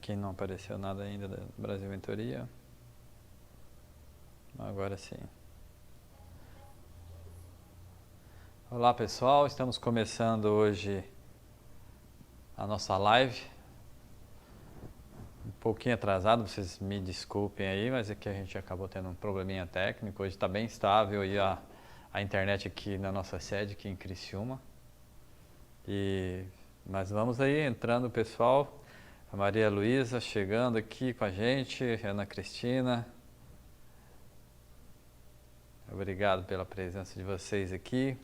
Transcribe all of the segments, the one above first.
Aqui não apareceu nada ainda da Brasil Mentoria. Agora sim. Olá pessoal, estamos começando hoje a nossa live. Um pouquinho atrasado, vocês me desculpem aí, mas é que a gente acabou tendo um probleminha técnico. Hoje está bem estável aí a internet aqui na nossa sede, aqui em Criciúma. Mas vamos aí entrando pessoal. A Maria Luísa chegando aqui com a gente, Ana Cristina. Obrigado pela presença de vocês aqui.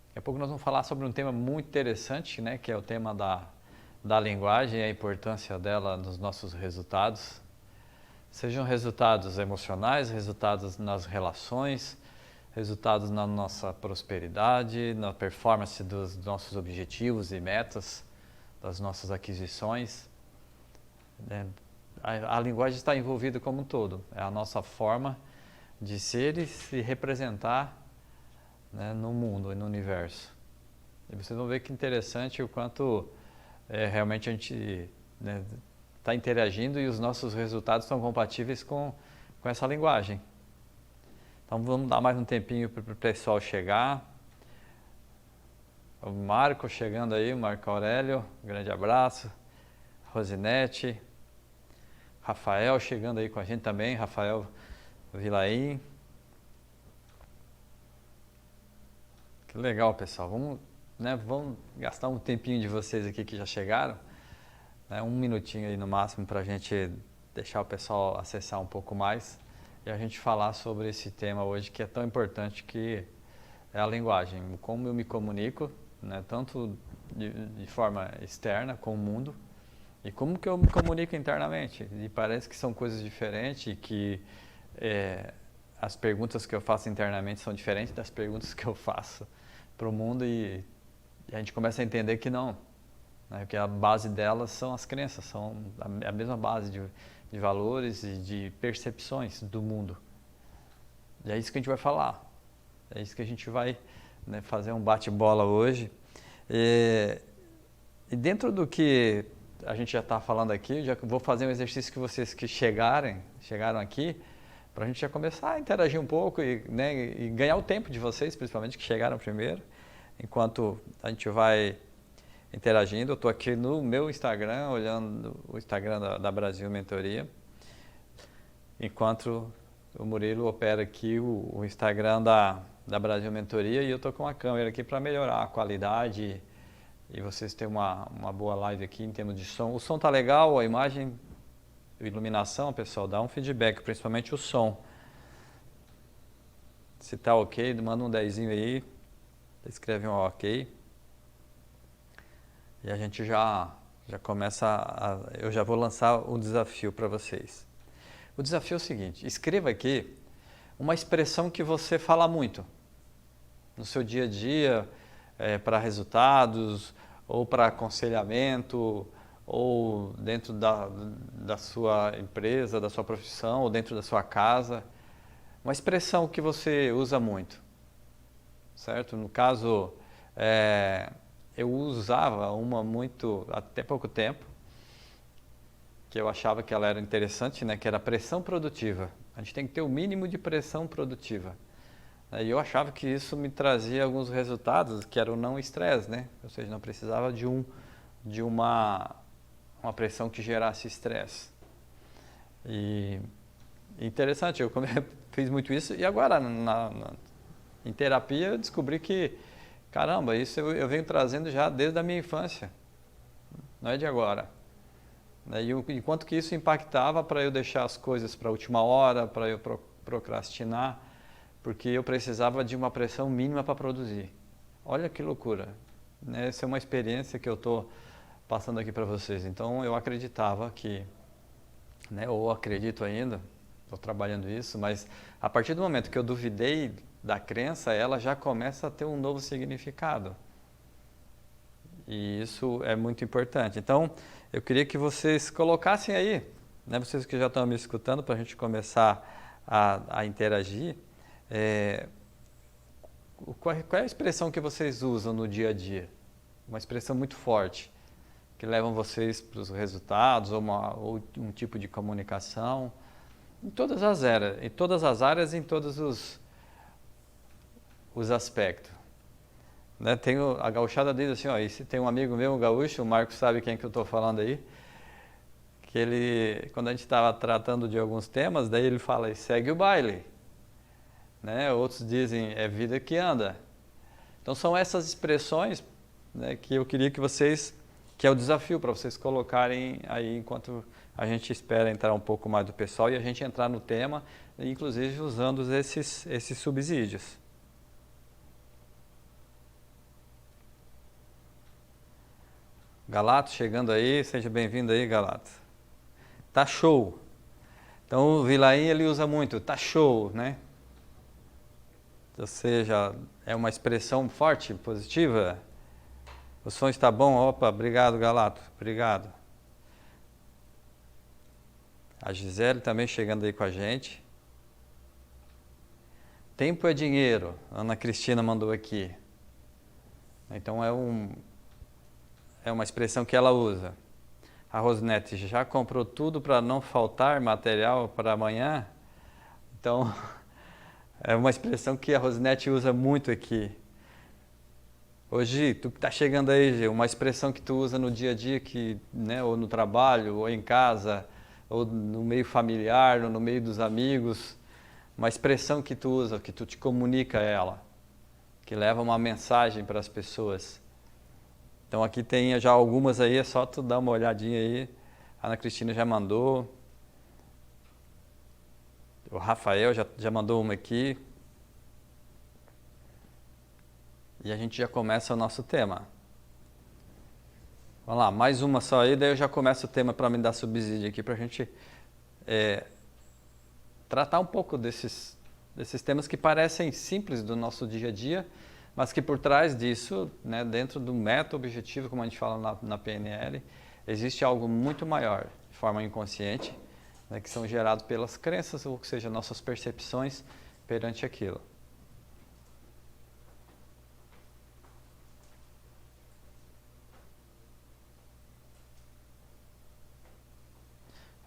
Daqui a pouco nós vamos falar sobre um tema muito interessante, né, que é o tema da linguagem e a importância dela nos nossos resultados. Sejam resultados emocionais, resultados nas relações, resultados na nossa prosperidade, na performance dos nossos objetivos e metas, das nossas aquisições. A linguagem está envolvida como um todo, é a nossa forma de ser e se representar, né, no mundo e no universo. E vocês vão ver que interessante o quanto realmente a gente está interagindo e os nossos resultados estão compatíveis com essa linguagem. Então vamos dar mais um tempinho para o pessoal chegar. O Marco chegando aí, o Marco Aurélio, um grande abraço. Rosinete, Rafael chegando aí com a gente também, Rafael Vilaim. Que legal, pessoal. Vamos gastar um tempinho de vocês aqui que já chegaram, né, um minutinho aí no máximo para a gente deixar o pessoal acessar um pouco mais e a gente falar sobre esse tema hoje que é tão importante, que é a linguagem, como eu me comunico, né, tanto de forma externa com o mundo e como que eu me comunico internamente. E parece que são coisas diferentes e que as perguntas que eu faço internamente são diferentes das perguntas que eu faço para o mundo e a gente começa a entender que não, né, porque a base delas são as crenças, são a mesma base de valores e de percepções do mundo. E é isso que a gente vai falar, é isso que a gente vai, né, fazer um bate-bola hoje. E dentro do que a gente já está falando aqui, já vou fazer um exercício que vocês que chegaram aqui, para a gente já começar a interagir um pouco e ganhar o tempo de vocês, principalmente que chegaram primeiro, enquanto a gente vai interagindo. Eu estou aqui no meu Instagram, olhando o Instagram da Brasil Mentoria, enquanto o Murilo opera aqui o Instagram da Brasil Mentoria, e eu estou com a câmera aqui para melhorar a qualidade e vocês terem uma boa live aqui em termos de som. O som tá legal, a imagem, a iluminação, pessoal, dá um feedback, principalmente o som. Se tá ok, manda um 10zinho aí, escreve um ok. E a gente já começa, eu já vou lançar um desafio para vocês. O desafio é o seguinte: escreva aqui uma expressão que você fala muito no seu dia a dia, para resultados, ou para aconselhamento, ou dentro da sua empresa, da sua profissão, ou dentro da sua casa. Uma expressão que você usa muito, certo? No caso, eu usava uma muito, até pouco tempo, que eu achava que ela era interessante, né? Que era pressão produtiva. A gente tem que ter o mínimo de pressão produtiva. E eu achava que isso me trazia alguns resultados, que era o não estresse, né? Ou seja, não precisava de uma pressão que gerasse estresse. E interessante, eu fiz muito isso, e agora em terapia eu descobri que, caramba, isso eu venho trazendo já desde a minha infância, não é de agora. E enquanto que isso impactava para eu deixar as coisas para a última hora, para eu procrastinar, porque eu precisava de uma pressão mínima para produzir. Olha que loucura, né? Essa é uma experiência que eu estou passando aqui para vocês. Então eu acreditava que, né, ou acredito ainda, estou trabalhando isso, mas a partir do momento que eu duvidei da crença, ela já começa a ter um novo significado. E isso é muito importante. Então, eu queria que vocês colocassem aí, né, vocês que já estão me escutando, para a gente começar a interagir, qual é a expressão que vocês usam no dia a dia? Uma expressão muito forte, que levam vocês para os resultados ou um tipo de comunicação, em todas as áreas, em todos os aspectos. Né? A gauchada diz assim, ó, e se tem um amigo meu, um gaúcho, o Marcos sabe quem que eu estou falando aí, que ele, quando a gente estava tratando de alguns temas, daí ele fala, segue o baile. Né? Outros dizem, é vida que anda. Então são essas expressões, né, que eu queria que é o desafio para vocês colocarem aí enquanto a gente espera entrar um pouco mais do pessoal e a gente entrar no tema, inclusive usando esses subsídios. Galato chegando aí, seja bem-vindo aí, Galato. Tá show. Então o Vilaim ele usa muito, tá show, né? Ou seja, é uma expressão forte, positiva. O som está bom? Opa, obrigado, Galato. Obrigado. A Gisele também chegando aí com a gente. Tempo é dinheiro, a Ana Cristina mandou aqui. Então é uma expressão que ela usa. A Rosinete já comprou tudo para não faltar material para amanhã? Então, é uma expressão que a Rosinete usa muito aqui. Hoje, tu que está chegando aí, Gê, uma expressão que tu usa no dia a dia, né, ou no trabalho, ou em casa, ou no meio familiar, ou no meio dos amigos, uma expressão que tu usa, que tu te comunica ela, que leva uma mensagem para as pessoas. Então aqui tem já algumas aí, é só tu dar uma olhadinha aí. A Ana Cristina já mandou. O Rafael já mandou uma aqui. E a gente já começa o nosso tema. Vamos lá, mais uma só aí, daí eu já começo o tema para me dar subsídio aqui, para a gente tratar um pouco desses temas que parecem simples do nosso dia a dia, mas que por trás disso, né, dentro do meta-objetivo, como a gente fala na PNL, existe algo muito maior, de forma inconsciente, né, que são gerados pelas crenças, ou seja, nossas percepções perante aquilo.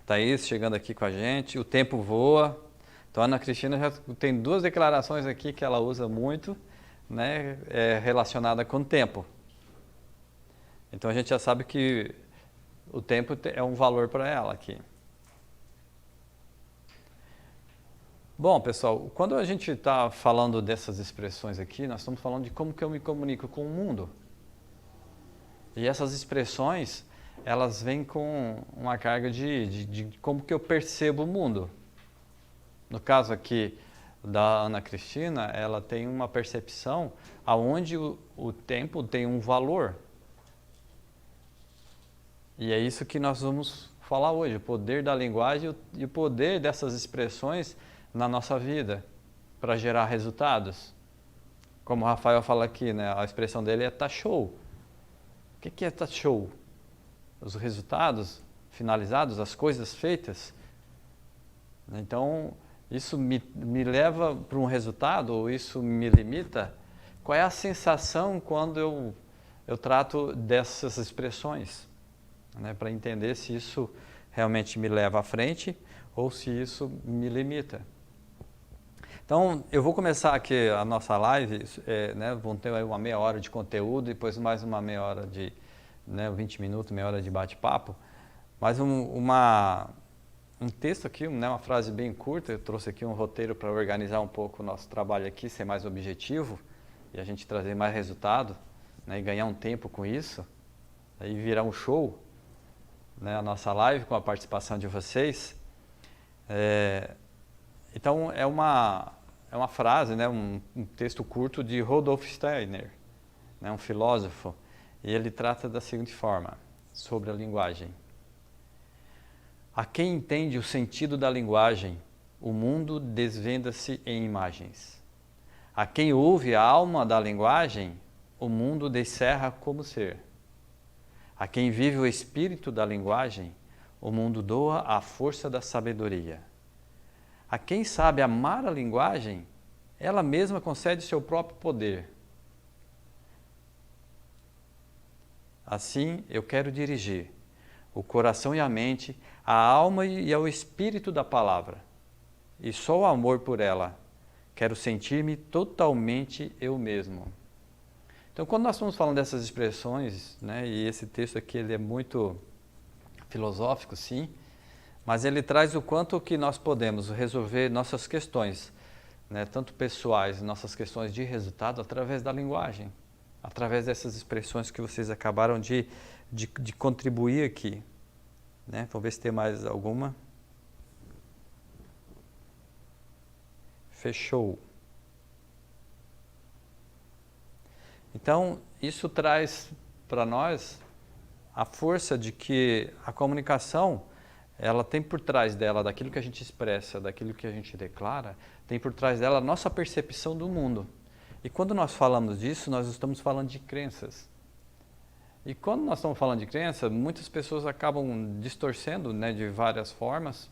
Thaís chegando aqui com a gente, o tempo voa. Então a Ana Cristina já tem duas declarações aqui que ela usa muito, né, relacionada com o tempo. Então a gente já sabe que o tempo é um valor para ela aqui. Bom, pessoal, quando a gente está falando dessas expressões aqui, nós estamos falando de como que eu me comunico com o mundo. E essas expressões, elas vêm com uma carga de como que eu percebo o mundo. No caso aqui da Ana Cristina, ela tem uma percepção aonde o tempo tem um valor. E é isso que nós vamos falar hoje, o poder da linguagem e o poder dessas expressões na nossa vida para gerar resultados. Como o Rafael fala aqui, né, a expressão dele é tá show. O que é tá show? Os resultados finalizados, as coisas feitas. Então, isso me leva para um resultado, ou isso me limita? Qual é a sensação quando eu trato dessas expressões? Né, para entender se isso realmente me leva à frente ou se isso me limita. Então, eu vou começar aqui a nossa live, né, vão ter uma meia hora de conteúdo, depois mais uma meia hora de, né, 20 minutos, meia hora de bate-papo, mais um texto aqui, né, uma frase bem curta. Eu trouxe aqui um roteiro para organizar um pouco o nosso trabalho aqui, ser mais objetivo e a gente trazer mais resultado, né, e ganhar um tempo com isso, aí virar um show, né, a nossa live com a participação de vocês. Então é uma frase, né, um texto curto de Rudolf Steiner, né, um filósofo, e ele trata da seguinte forma, sobre a linguagem. A quem entende o sentido da linguagem, o mundo desvenda-se em imagens. A quem ouve a alma da linguagem, o mundo descerra como ser. A quem vive o espírito da linguagem, o mundo doa a força da sabedoria. A quem sabe amar a linguagem, ela mesma concede seu próprio poder. Assim, eu quero dirigir o coração e a mente, a alma e ao espírito da palavra. E só o amor por ela. Quero sentir-me totalmente eu mesmo. Então, quando nós estamos falando dessas expressões, né, e esse texto aqui ele é muito filosófico, sim, mas ele traz o quanto que nós podemos resolver nossas questões, né, tanto pessoais, nossas questões de resultado, através da linguagem, através dessas expressões que vocês acabaram de contribuir aqui. Né? Vamos ver se tem mais alguma. Fechou. Então, isso traz para nós a força de que a comunicação, ela tem por trás dela, daquilo que a gente expressa, daquilo que a gente declara, tem por trás dela a nossa percepção do mundo. E quando nós falamos disso, nós estamos falando de crenças. E quando nós estamos falando de crença, muitas pessoas acabam distorcendo, né, de várias formas.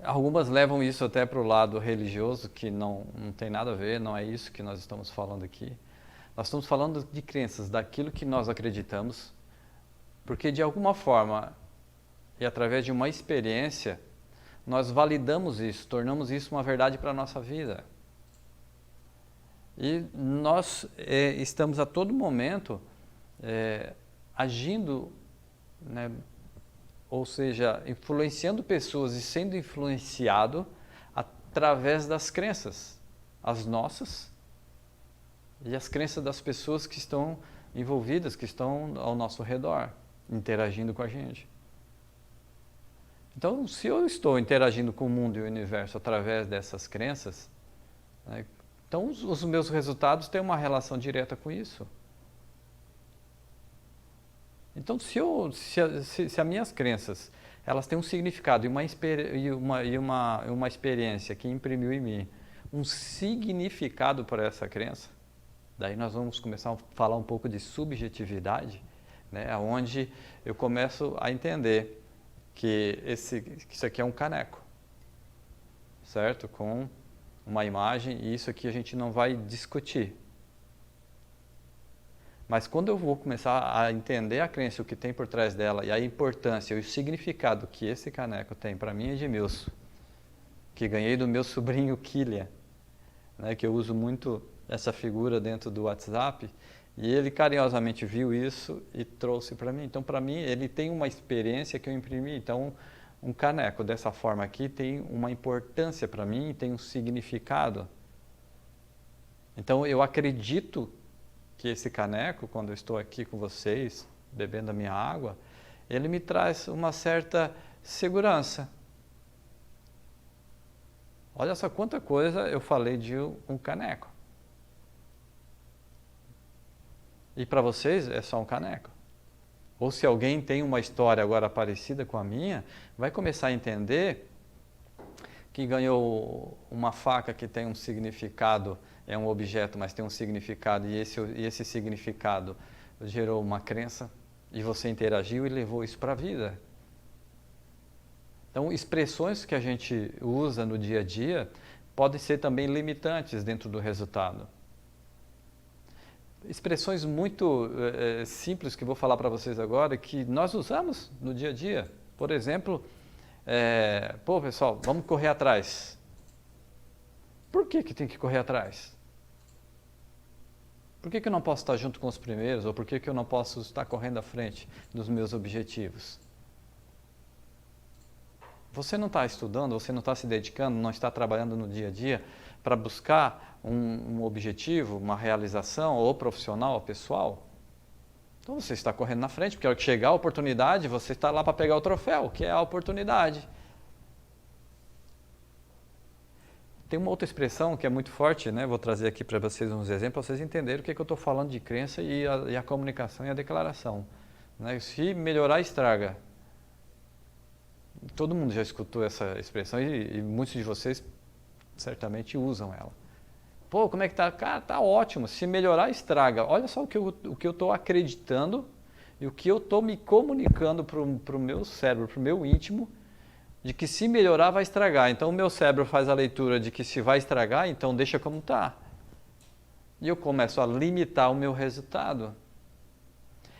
Algumas levam isso até para o lado religioso, que não tem nada a ver, não é isso que nós estamos falando aqui. Nós estamos falando de crenças, daquilo que nós acreditamos, porque de alguma forma, e através de uma experiência, nós validamos isso, tornamos isso uma verdade para a nossa vida. E nós estamos a todo momento agindo, né, ou seja, influenciando pessoas e sendo influenciado através das crenças, as nossas e as crenças das pessoas que estão envolvidas, que estão ao nosso redor, interagindo com a gente. Então, se eu estou interagindo com o mundo e o universo através dessas crenças, né, então os meus resultados têm uma relação direta com isso. Então, se as minhas crenças elas têm um significado e uma experiência que imprimiu em mim um significado para essa crença, daí nós vamos começar a falar um pouco de subjetividade, né, onde eu começo a entender que isso aqui é um caneco, certo? Com uma imagem, e isso aqui a gente não vai discutir. Mas quando eu vou começar a entender a crença, o que tem por trás dela, e a importância e o significado que esse caneco tem para mim, Edmilson, que ganhei do meu sobrinho Kylian, né, que eu uso muito essa figura dentro do WhatsApp, e ele carinhosamente viu isso e trouxe para mim. Então, para mim, ele tem uma experiência que eu imprimi. Então, um caneco dessa forma aqui tem uma importância para mim, tem um significado. Então, eu acredito que esse caneco, quando eu estou aqui com vocês, bebendo a minha água, ele me traz uma certa segurança. Olha só quanta coisa eu falei de um caneco. E para vocês é só um caneco. Ou se alguém tem uma história agora parecida com a minha, vai começar a entender que ganhou uma faca que tem um significado, é um objeto, mas tem um significado, e esse significado gerou uma crença, e você interagiu e levou isso para a vida. Então, expressões que a gente usa no dia a dia podem ser também limitantes dentro do resultado. Expressões muito simples que vou falar para vocês agora, que nós usamos no dia a dia. Por exemplo, pô pessoal, vamos correr atrás. Por que tem que correr atrás? Por que eu não posso estar junto com os primeiros? Ou por que eu não posso estar correndo à frente dos meus objetivos? Você não está estudando, você não está se dedicando, não está trabalhando no dia a dia para buscar um objetivo, uma realização, ou profissional, ou pessoal? Então você está correndo na frente, porque ao chegar a oportunidade, você está lá para pegar o troféu, que é a oportunidade. Tem uma outra expressão que é muito forte, né? Vou trazer aqui para vocês uns exemplos, para vocês entenderem o que eu estou falando de crença e a comunicação e a declaração. Né? Se melhorar, estraga. Todo mundo já escutou essa expressão e muitos de vocês certamente usam ela. Pô, como é que tá? Cara, tá ótimo. Se melhorar, estraga. Olha só o que eu estou acreditando e o que eu estou me comunicando para o meu cérebro, para o meu íntimo, de que se melhorar, vai estragar. Então, o meu cérebro faz a leitura de que se vai estragar, então deixa como está. E eu começo a limitar o meu resultado.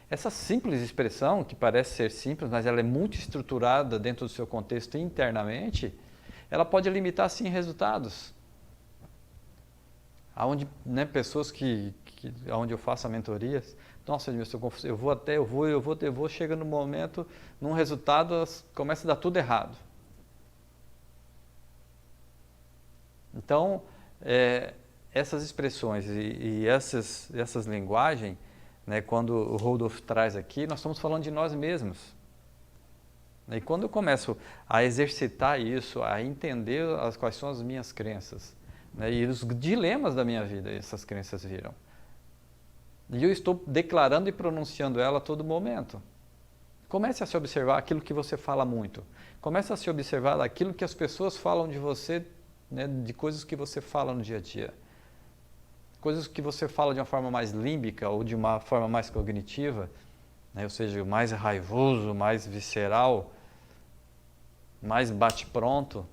Essa simples expressão, que parece ser simples, mas ela é muito estruturada dentro do seu contexto internamente, ela pode limitar sim resultados. Aonde, né, pessoas onde eu faço a mentorias, nossa, eu vou, chega no momento, num resultado, começa a dar tudo errado. Então, essas expressões e essas linguagens, né, quando o Rudolf traz aqui, nós estamos falando de nós mesmos. E quando eu começo a exercitar isso, a entender quais são as minhas crenças, né, e os dilemas da minha vida, essas crenças viram. E eu estou declarando e pronunciando ela a todo momento. Comece a se observar aquilo que você fala muito. Comece a se observar aquilo que as pessoas falam de você, né, de coisas que você fala no dia a dia. Coisas que você fala de uma forma mais límbica ou de uma forma mais cognitiva, né, ou seja, mais raivoso, mais visceral, mais bate-pronto,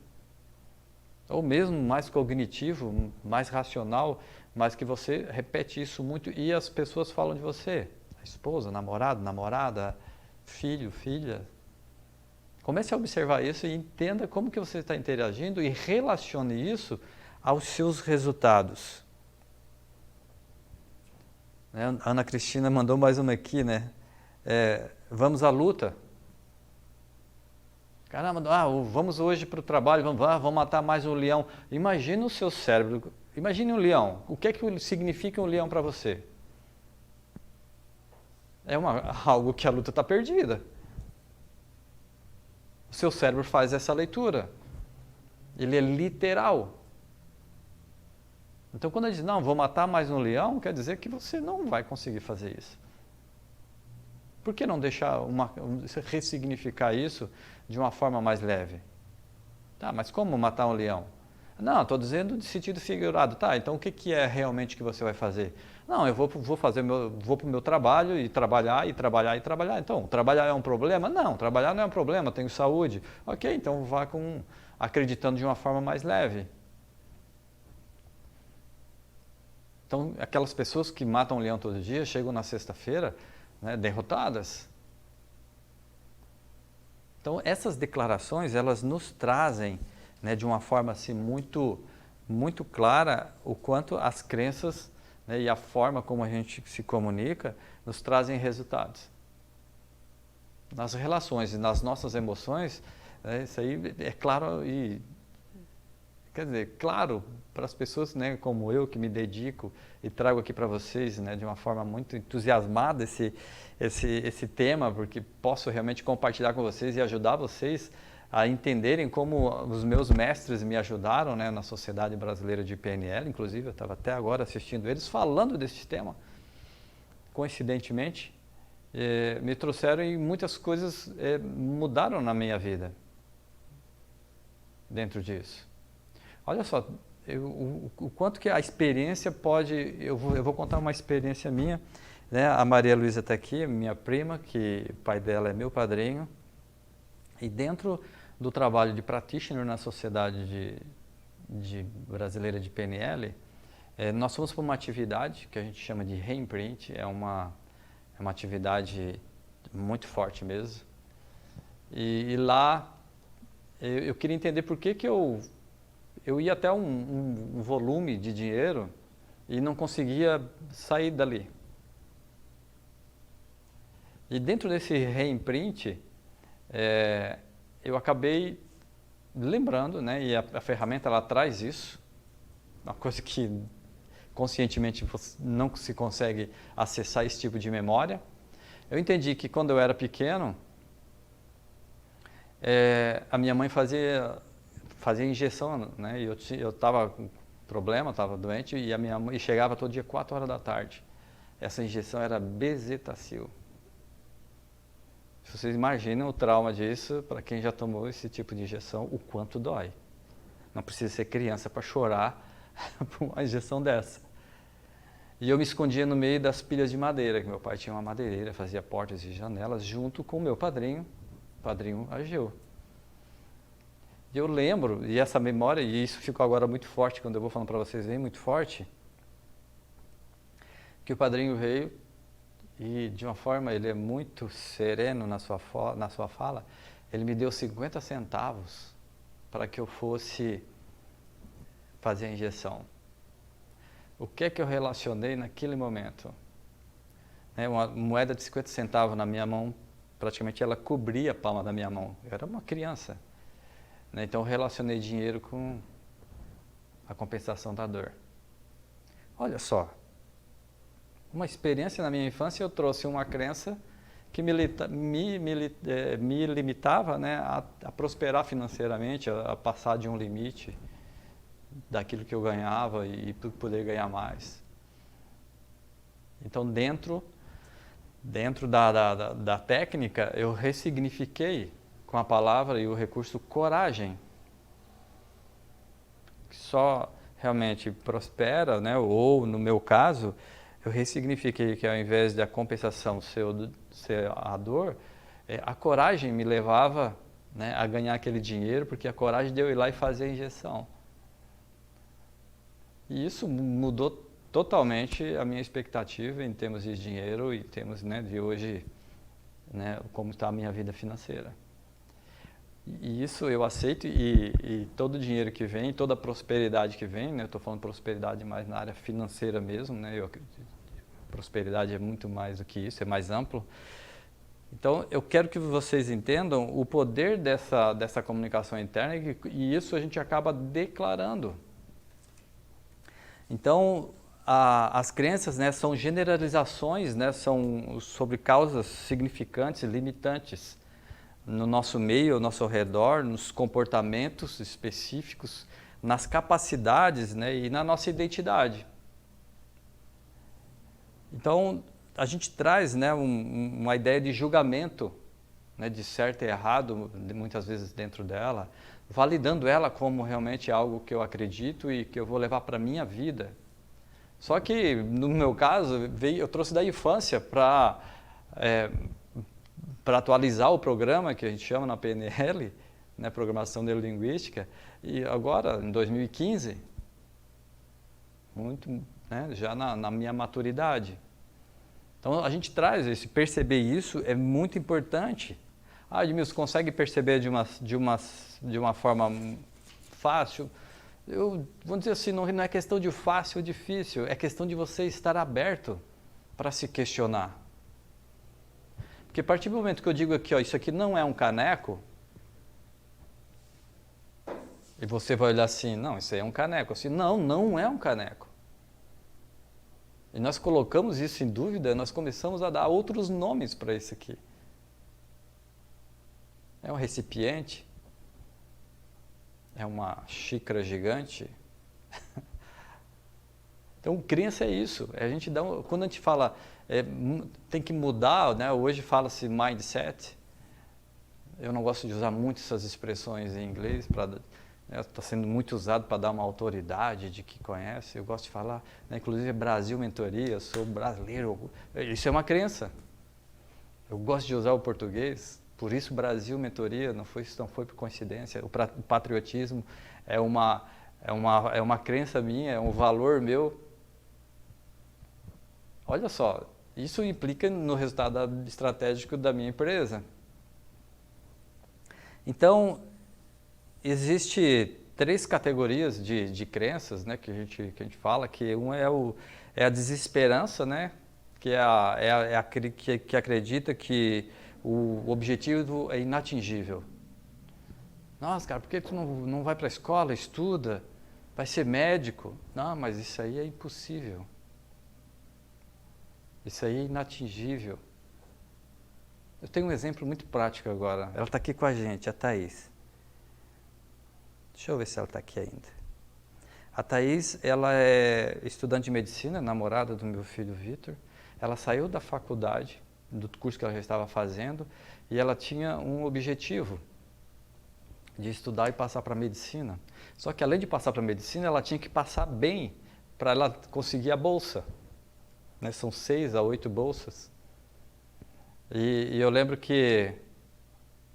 ou mesmo mais cognitivo, mais racional, mas que você repete isso muito e as pessoas falam de você. A esposa, namorado, namorada, filho, filha. Comece a observar isso e entenda como que você está interagindo e relacione isso aos seus resultados. A Ana Cristina mandou mais uma aqui, né? Vamos à luta. Caramba, vamos hoje para o trabalho, vamos matar mais um leão. Imagina o seu cérebro, imagine um leão. O que é que significa um leão para você? É algo que a luta está perdida. O seu cérebro faz essa leitura. Ele é literal. Então, quando ele diz, não, vou matar mais um leão, quer dizer que você não vai conseguir fazer isso. Por que não deixar ressignificar isso de uma forma mais leve? Tá, mas como matar um leão? Não, estou dizendo de sentido figurado. Tá, então o que é realmente que você vai fazer? Não, eu vou para o meu trabalho e trabalhar, e trabalhar, e trabalhar. Então, trabalhar é um problema? Não, trabalhar não é um problema, tenho saúde. Ok, então vá acreditando de uma forma mais leve. Então, aquelas pessoas que matam um leão todo dia, chegam na sexta-feira, né, derrotadas. Então, essas declarações, elas nos trazem, né, de uma forma assim, muito, muito clara o quanto as crenças, né, e a forma como a gente se comunica nos trazem resultados. Nas relações e nas nossas emoções, né, isso aí é claro quer dizer, claro, para as pessoas, né, como eu, que me dedico e trago aqui para vocês, né, de uma forma muito entusiasmada esse tema, porque posso realmente compartilhar com vocês e ajudar vocês a entenderem como os meus mestres me ajudaram, né, na Sociedade Brasileira de PNL, inclusive eu estava até agora assistindo eles falando desse tema, coincidentemente, me trouxeram e muitas coisas mudaram na minha vida dentro disso. Olha só, o quanto que a experiência pode... Eu vou contar uma experiência minha, né? A Maria Luísa está aqui, minha prima, que o pai dela é meu padrinho. E dentro do trabalho de practitioner na Sociedade Brasileira de PNL, nós fomos para uma atividade que a gente chama de reimprint. É uma atividade muito forte mesmo. E lá eu queria entender por que eu ia até um volume de dinheiro e não conseguia sair dali. E dentro desse reimprint, eu acabei lembrando, né, e a ferramenta ela traz isso, uma coisa que conscientemente você não se consegue acessar esse tipo de memória. Eu entendi que quando eu era pequeno, a minha mãe fazia injeção, né? E eu estava com problema, estava doente, e a minha mãe chegava todo dia 4 horas da tarde. Essa injeção era bezetacil. Se vocês imaginam o trauma disso, para quem já tomou esse tipo de injeção, o quanto dói. Não precisa ser criança para chorar por uma injeção dessa. E eu me escondia no meio das pilhas de madeira, que meu pai tinha uma madeireira, fazia portas e janelas, junto com o meu padrinho Ageu. E eu lembro, e essa memória, e isso ficou agora muito forte, quando eu vou falando para vocês, vem muito forte, que o padrinho veio e de uma forma, ele é muito sereno na sua fala, ele me deu 50 centavos para que eu fosse fazer a injeção. O que é que eu relacionei naquele momento? Uma moeda de 50 centavos na minha mão, praticamente ela cobria a palma da minha mão. Eu era uma criança. Então eu relacionei dinheiro com a compensação da dor. Olha só, uma experiência na minha infância, eu trouxe uma crença que me limitava, né, a prosperar financeiramente, a passar de um limite daquilo que eu ganhava e poder ganhar mais. Então, dentro da técnica, eu ressignifiquei com a palavra e o recurso coragem, que só realmente prospera, né? Ou no meu caso, eu ressignifiquei que ao invés da compensação ser a dor, a coragem me levava, né, a ganhar aquele dinheiro, porque a coragem de eu ir lá e fazer a injeção. E isso mudou totalmente a minha expectativa em termos de dinheiro e em termos, né, de hoje, né, como está a minha vida financeira. E isso eu aceito e todo o dinheiro que vem, toda a prosperidade que vem, né, eu estou falando prosperidade mais na área financeira mesmo, né, eu acredito, prosperidade é muito mais do que isso, é mais amplo. Então eu quero que vocês entendam o poder dessa comunicação interna e isso a gente acaba declarando. Então, as crenças, né, são generalizações, né, são sobre causas significantes e limitantes no nosso meio, ao nosso redor, nos comportamentos específicos, nas capacidades, né, e na nossa identidade. Então, a gente traz, né, uma ideia de julgamento, né, de certo e errado, muitas vezes dentro dela, validando ela como realmente algo que eu acredito e que eu vou levar para a minha vida. Só que, no meu caso, eu trouxe da infância para atualizar o programa que a gente chama na PNL, né, Programação Neurolinguística, e agora, em 2015, muito, né, já na minha maturidade. Então, a gente traz perceber isso é muito importante. Edmilson, consegue perceber de uma forma fácil? Vamos dizer assim, não é questão de fácil ou difícil, é questão de você estar aberto para se questionar. Porque a partir do momento que eu digo aqui, ó, isso aqui não é um caneco, e você vai olhar assim, não, isso aí é um caneco. Assim, não é um caneco. E nós colocamos isso em dúvida, nós começamos a dar outros nomes para isso aqui. É um recipiente? É uma xícara gigante? Então, crença é isso. A gente quando a gente fala, tem que mudar, né? Hoje fala-se mindset. Eu não gosto de usar muito essas expressões em inglês, está sendo muito usado para dar uma autoridade de que conhece. Eu gosto de falar, né, inclusive Brasil Mentoria, sou brasileiro. Isso é uma crença. Eu gosto de usar o português, por isso Brasil Mentoria, não foi por coincidência. O patriotismo é uma crença minha, é um valor meu. Olha só, isso implica no resultado estratégico da minha empresa. Então, existe 3 categorias de crenças, né, que a gente fala, que uma é a desesperança, né, que acredita que o objetivo é inatingível. Nossa, cara, por que tu não vai para a escola, estuda, vai ser médico? Não, mas isso aí é impossível. Isso aí é inatingível. Eu tenho um exemplo muito prático agora. Ela está aqui com a gente, a Thaís. Deixa eu ver se ela está aqui ainda. A Thaís, ela é estudante de medicina, namorada do meu filho Vitor. Ela saiu da faculdade, do curso que ela já estava fazendo, e ela tinha um objetivo de estudar e passar para a medicina. Só que além de passar para a medicina, ela tinha que passar bem para ela conseguir a bolsa. Né? São 6 a 8 bolsas. E eu lembro que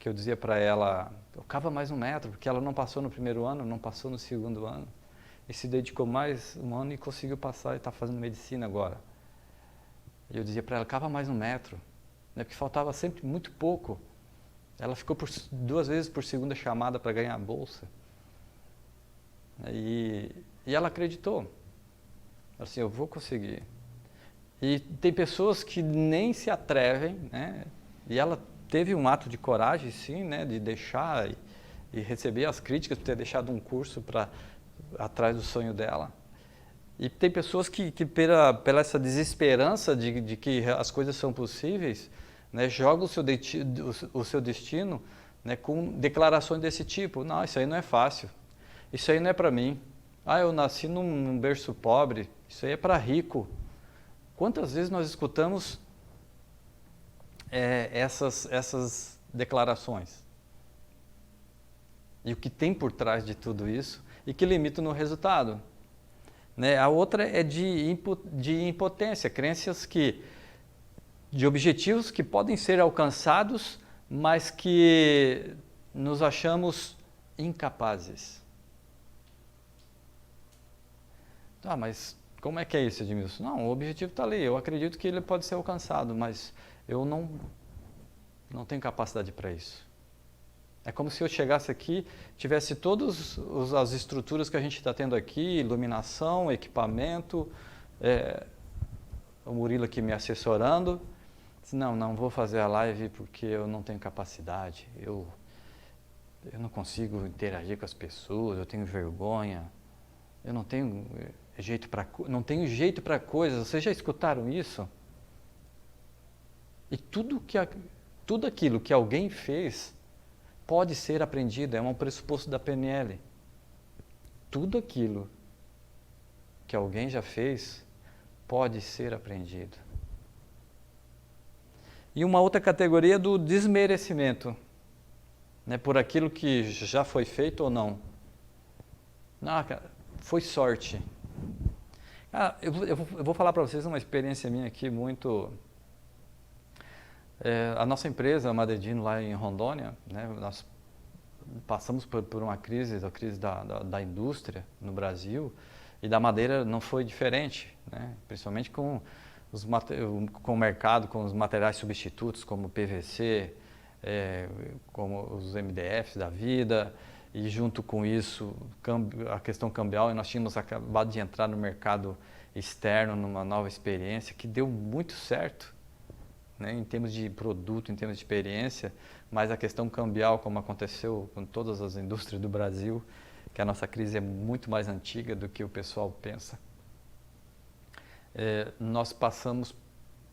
eu dizia para ela, cava mais 1 metro, porque ela não passou no primeiro ano, não passou no segundo ano, e se dedicou mais 1 ano e conseguiu passar e está fazendo medicina agora. E eu dizia para ela, cava mais 1 metro, né? Porque faltava sempre muito pouco. Ela ficou 2 vezes por segunda chamada para ganhar a bolsa. E ela acreditou. Ela assim, eu vou conseguir. E tem pessoas que nem se atrevem, né? E ela teve um ato de coragem, sim, né? De deixar e receber as críticas por ter deixado um curso atrás do sonho dela. E tem pessoas que pela essa desesperança de que as coisas são possíveis, né, jogam o seu destino, né, com declarações desse tipo. Não, isso aí não é fácil. Isso aí não é para mim. Ah, eu nasci num berço pobre. Isso aí é para rico. Quantas vezes nós escutamos essas declarações? E o que tem por trás de tudo isso e que limita no resultado? Né? A outra é de impotência, crenças de objetivos que podem ser alcançados, mas que nos achamos incapazes. Ah, mas como é que é isso, Edmilson? Não, o objetivo está ali, eu acredito que ele pode ser alcançado, mas eu não tenho capacidade para isso. É como se eu chegasse aqui, tivesse todas as estruturas que a gente está tendo aqui, iluminação, equipamento, o Murilo aqui me assessorando. Não vou fazer a live porque eu não tenho capacidade, eu não consigo interagir com as pessoas, eu tenho vergonha, eu não tenho jeito para coisas. Vocês já escutaram isso? E tudo aquilo que alguém fez pode ser aprendido, é um pressuposto da PNL. Tudo aquilo que alguém já fez pode ser aprendido. E uma outra categoria do desmerecimento, né, por aquilo que já foi feito ou não. Não, cara, foi sorte. Eu vou falar para vocês uma experiência minha aqui muito... a nossa empresa, a Madedino, lá em Rondônia, né, nós passamos por uma crise, a crise da indústria no Brasil, e da madeira não foi diferente, né, principalmente com o mercado, com os materiais substitutos, como o PVC, como os MDFs da vida, e junto com isso a questão cambial, e nós tínhamos acabado de entrar no mercado externo, numa nova experiência, que deu muito certo, né, em termos de produto, em termos de experiência, mas a questão cambial, como aconteceu com todas as indústrias do Brasil, que a nossa crise é muito mais antiga do que o pessoal pensa. Nós passamos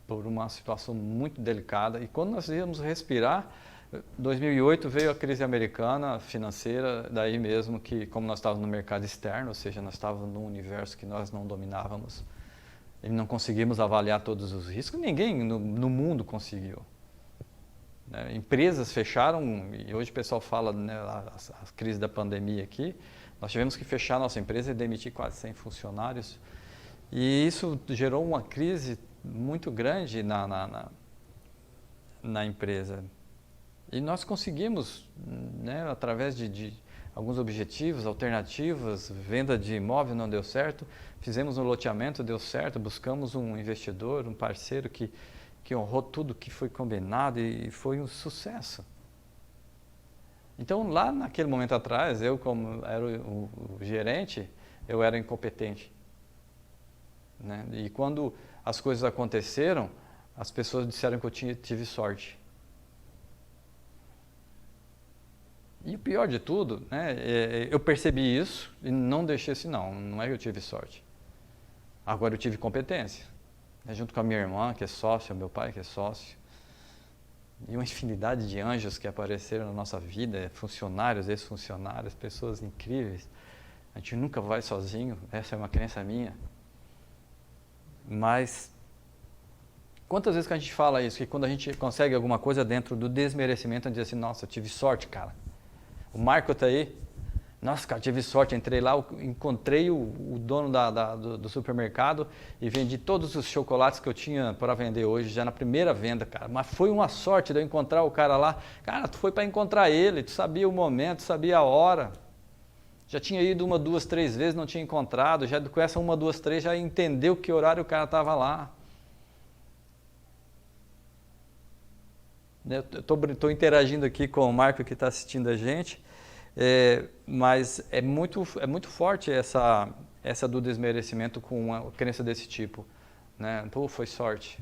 por uma situação muito delicada e quando nós íamos respirar, 2008 veio a crise americana financeira, daí mesmo que, como nós estávamos no mercado externo, ou seja, nós estávamos num universo que nós não dominávamos, e não conseguimos avaliar todos os riscos, ninguém no mundo conseguiu. Né? Empresas fecharam, e hoje o pessoal fala, né, a crise da pandemia aqui, nós tivemos que fechar nossa empresa e demitir quase 100 funcionários, e isso gerou uma crise muito grande na empresa. E nós conseguimos, né, através de alguns objetivos, alternativas, venda de imóvel não deu certo, fizemos um loteamento, deu certo, buscamos um investidor, um parceiro que honrou tudo que foi combinado e foi um sucesso. Então, lá naquele momento atrás, eu como era o gerente, eu era incompetente. Né? E quando as coisas aconteceram, as pessoas disseram que eu tive sorte. E o pior de tudo, né, eu percebi isso e não deixei assim, não é que eu tive sorte. Agora eu tive competência, né, junto com a minha irmã, que é sócia, meu pai, que é sócio, e uma infinidade de anjos que apareceram na nossa vida, funcionários, ex-funcionários, pessoas incríveis. A gente nunca vai sozinho, essa é uma crença minha. Mas quantas vezes que a gente fala isso, que quando a gente consegue alguma coisa dentro do desmerecimento, a gente diz assim, nossa, eu tive sorte, cara. O Marco está aí. Nossa, cara, tive sorte, entrei lá, encontrei o dono do supermercado e vendi todos os chocolates que eu tinha para vender hoje, já na primeira venda, cara. Mas foi uma sorte de eu encontrar o cara lá. Cara, tu foi para encontrar ele, tu sabia o momento, sabia a hora. Já tinha ido 1, 2, 3 vezes, não tinha encontrado. Já com essa 1, 2, 3 já entendeu que horário o cara estava lá. né? Estou interagindo aqui com o Marco que está assistindo a gente, mas é muito forte essa do desmerecimento com uma crença desse tipo, né? Pô, foi sorte.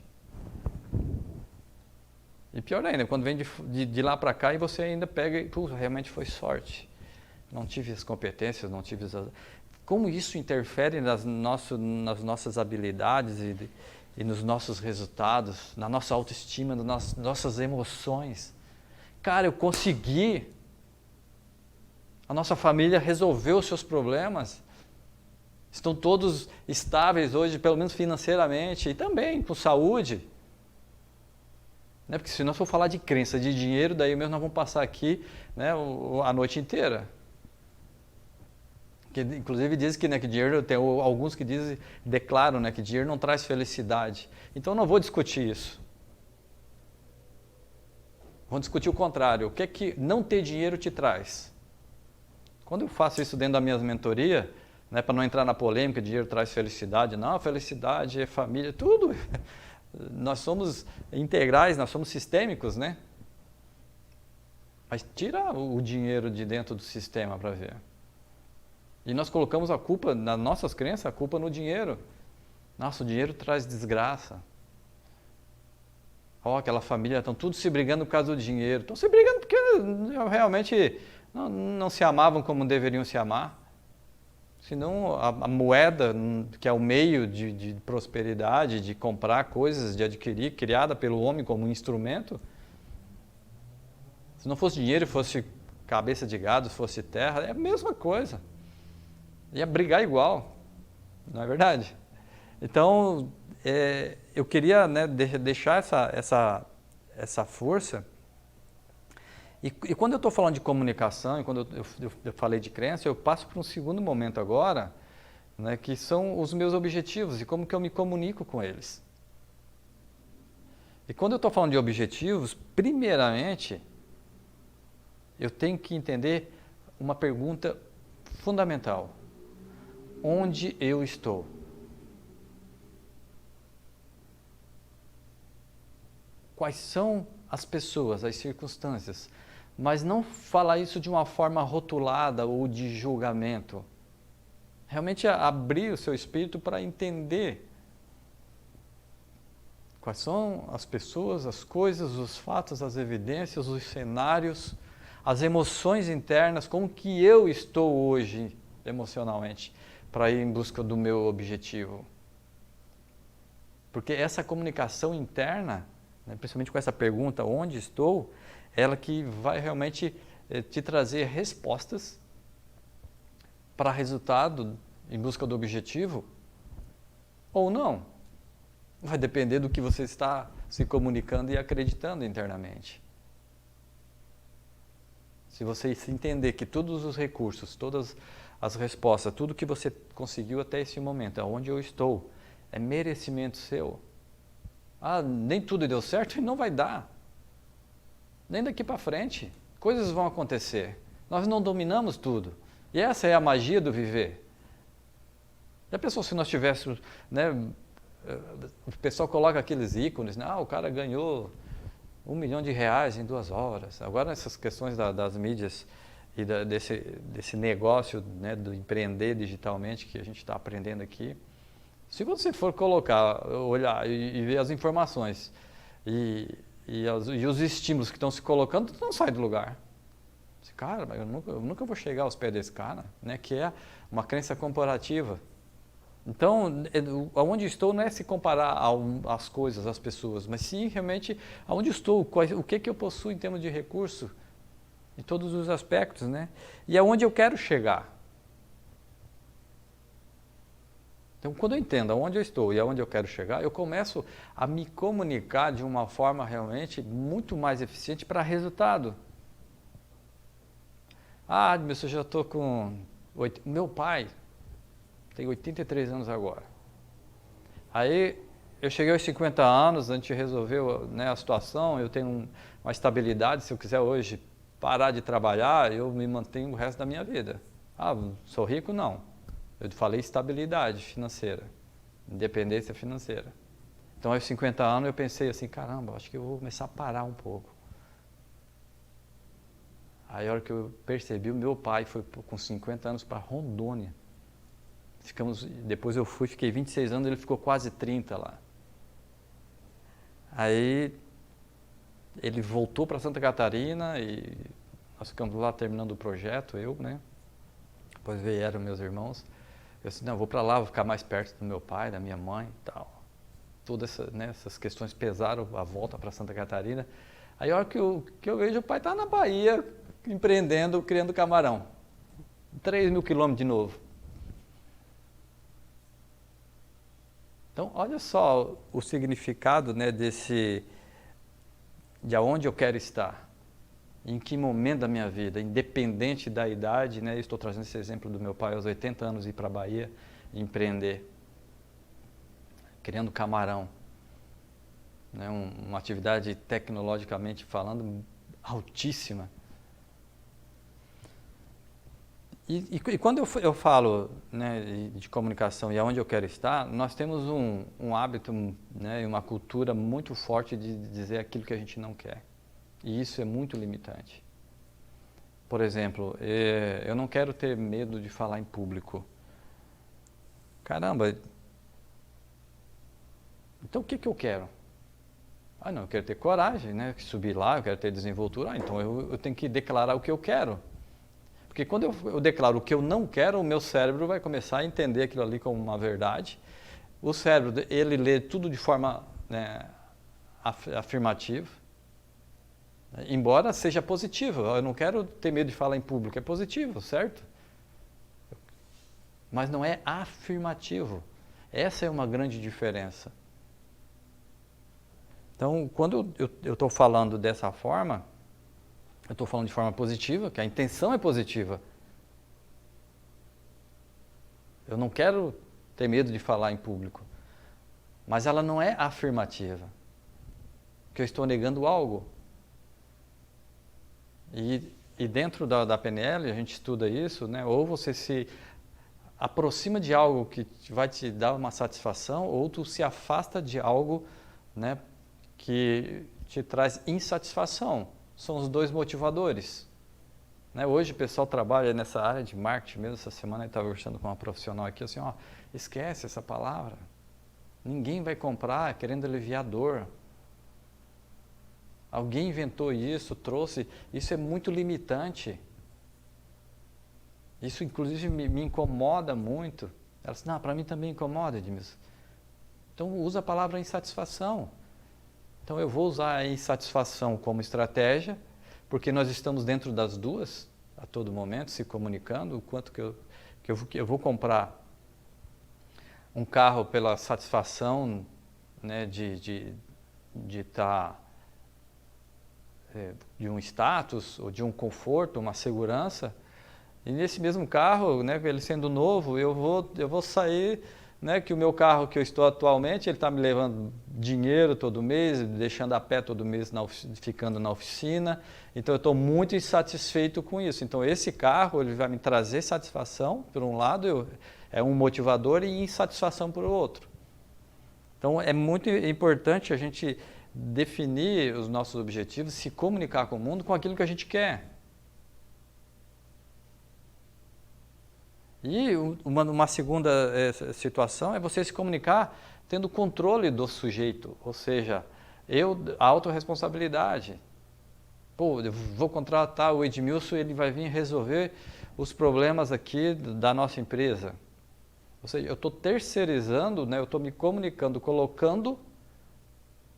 E pior ainda, quando vem de lá para cá e você ainda pega e, pô, realmente foi sorte. Não tive as competências, não tive as... Como isso interfere nas nossas habilidades e nos nossos resultados, na nossa autoestima, nas nossas emoções. Cara, eu consegui. A nossa família resolveu os seus problemas. Estão todos estáveis hoje, pelo menos financeiramente, e também com saúde. Né? Porque se nós for falar de crença, de dinheiro, daí mesmo nós vamos passar aqui, né, a noite inteira. Que, inclusive dizem que, né, que dinheiro, tem alguns que declaram, né, que dinheiro não traz felicidade. Então eu não vou discutir isso. Vamos discutir o contrário. O que é que não ter dinheiro te traz? Quando eu faço isso dentro da minha mentoria, né, para não entrar na polêmica, dinheiro traz felicidade. Não, felicidade é família, tudo. Nós somos integrais, nós somos sistêmicos, né? Mas tira o dinheiro de dentro do sistema para ver. E nós colocamos a culpa, nas nossas crenças, a culpa no dinheiro. Nossa, o dinheiro traz desgraça. Ó, aquela família, estão todos se brigando por causa do dinheiro. Estão se brigando porque realmente não se amavam como deveriam se amar. Senão a moeda, que é o meio de prosperidade, de comprar coisas, de adquirir, criada pelo homem como um instrumento, se não fosse dinheiro, fosse cabeça de gado, fosse terra, é a mesma coisa. Ia brigar igual, não é verdade? Então, eu queria, né, deixar essa força. E quando eu estou falando de comunicação, e quando eu falei de crença, eu passo para um segundo momento agora, né, que são os meus objetivos e como que eu me comunico com eles. E quando eu estou falando de objetivos, primeiramente, eu tenho que entender uma pergunta fundamental. Onde eu estou? Quais são as pessoas, as circunstâncias? Mas não falar isso de uma forma rotulada ou de julgamento. Realmente abrir o seu espírito para entender quais são as pessoas, as coisas, os fatos, as evidências, os cenários, as emoções internas, como que eu estou hoje emocionalmente para ir em busca do meu objetivo. Porque essa comunicação interna, né, principalmente com essa pergunta, onde estou, ela que vai realmente te trazer respostas para resultado em busca do objetivo ou não. Vai depender do que você está se comunicando e acreditando internamente. Se você se entender que todos os recursos, todas as respostas, tudo que você conseguiu até esse momento, aonde eu estou, é merecimento seu. Ah, nem tudo deu certo e não vai dar. Nem daqui para frente. Coisas vão acontecer. Nós não dominamos tudo. E essa é a magia do viver. Já pensou se nós tivéssemos, né, o pessoal coloca aqueles ícones, né, o cara ganhou R$1 milhão em 2 horas. Agora essas questões das mídias e desse negócio, né, do empreender digitalmente que a gente está aprendendo aqui. Se você for colocar, olhar e ver as informações e os estímulos que estão se colocando, não sai do lugar. Cara, eu nunca vou chegar aos pés desse cara, né, que é uma crença comparativa. Então, aonde estou não é se comparar às coisas, às pessoas, mas sim realmente aonde estou, o que eu possuo em termos de recurso, em todos os aspectos, né? E aonde eu quero chegar. Então, quando eu entendo aonde eu estou e aonde eu quero chegar, eu começo a me comunicar de uma forma realmente muito mais eficiente para resultado. Ah, eu já estou com... Meu pai tem 83 anos agora. Aí eu cheguei aos 50 anos, a gente resolveu, né, a situação, eu tenho uma estabilidade, se eu quiser hoje parar de trabalhar, eu me mantenho o resto da minha vida. Ah, sou rico? Não. Eu falei estabilidade financeira, independência financeira. Então aos 50 anos eu pensei assim, caramba, acho que eu vou começar a parar um pouco. Aí a hora que eu percebi, o meu pai foi com 50 anos para Rondônia. Depois eu fui, fiquei 26 anos, ele ficou quase 30 lá. Aí ele voltou para Santa Catarina e nós ficamos lá terminando o projeto, né? Depois vieram meus irmãos. Eu disse, não, vou para lá, vou ficar mais perto do meu pai, da minha mãe e tal. Todas essas questões pesaram a volta para Santa Catarina. Aí a hora que eu vejo, o pai está na Bahia, empreendendo, criando camarão. 3.000 quilômetros de novo. Então, olha só o significado, né, de aonde eu quero estar, em que momento da minha vida, independente da idade, né, estou trazendo esse exemplo do meu pai aos 80 anos ir para a Bahia empreender, criando camarão, né, uma atividade tecnologicamente falando altíssima. E quando eu falo, né, de comunicação e aonde eu quero estar, nós temos um hábito, né, e uma cultura muito forte de dizer aquilo que a gente não quer. E isso é muito limitante. Por exemplo, eu não quero ter medo de falar em público. Caramba, então o que eu quero? Ah, não, eu quero ter coragem, né, subir lá, eu quero ter desenvoltura. Ah, então eu tenho que declarar o que eu quero. Porque quando eu declaro o que eu não quero, o meu cérebro vai começar a entender aquilo ali como uma verdade. O cérebro, ele lê tudo de forma, né, afirmativa, embora seja positivo. Eu não quero ter medo de falar em público, é positivo, certo? Mas não é afirmativo. Essa é uma grande diferença. Então, quando eu estou falando dessa forma, eu estou falando de forma positiva, que a intenção é positiva. Eu não quero ter medo de falar em público. Mas ela não é afirmativa. Porque eu estou negando algo. E dentro da PNL, a gente estuda isso, né? Ou você se aproxima de algo que vai te dar uma satisfação, ou tu se afasta de algo, né, que te traz insatisfação. São os dois motivadores. Né? Hoje o pessoal trabalha nessa área de marketing mesmo. Essa semana eu estava conversando com uma profissional aqui, assim, ó, esquece essa palavra. Ninguém vai comprar querendo aliviar a dor. Alguém inventou isso, trouxe. Isso é muito limitante. Isso, inclusive, me incomoda muito. Ela disse, não, para mim também incomoda, Edmilson. Então, usa a palavra insatisfação. Então, eu vou usar a insatisfação como estratégia, porque nós estamos dentro das duas, a todo momento, se comunicando, o quanto que eu vou comprar um carro pela satisfação, né, de estar, de um status, ou de um conforto, uma segurança, e nesse mesmo carro, né, ele sendo novo, eu vou sair, né, que o meu carro que eu estou atualmente, ele está me levando dinheiro todo mês, me deixando a pé todo mês, ficando na oficina. Então eu estou muito insatisfeito com isso. Então esse carro, ele vai me trazer satisfação, por um lado, é um motivador, e insatisfação por outro. Então é muito importante a gente definir os nossos objetivos, se comunicar com o mundo com aquilo que a gente quer. E uma segunda situação é você se comunicar tendo controle do sujeito, ou seja, a autorresponsabilidade. Pô, eu vou contratar o Edmilson, ele vai vir resolver os problemas aqui da nossa empresa. Ou seja, eu estou terceirizando, né, eu estou me comunicando, colocando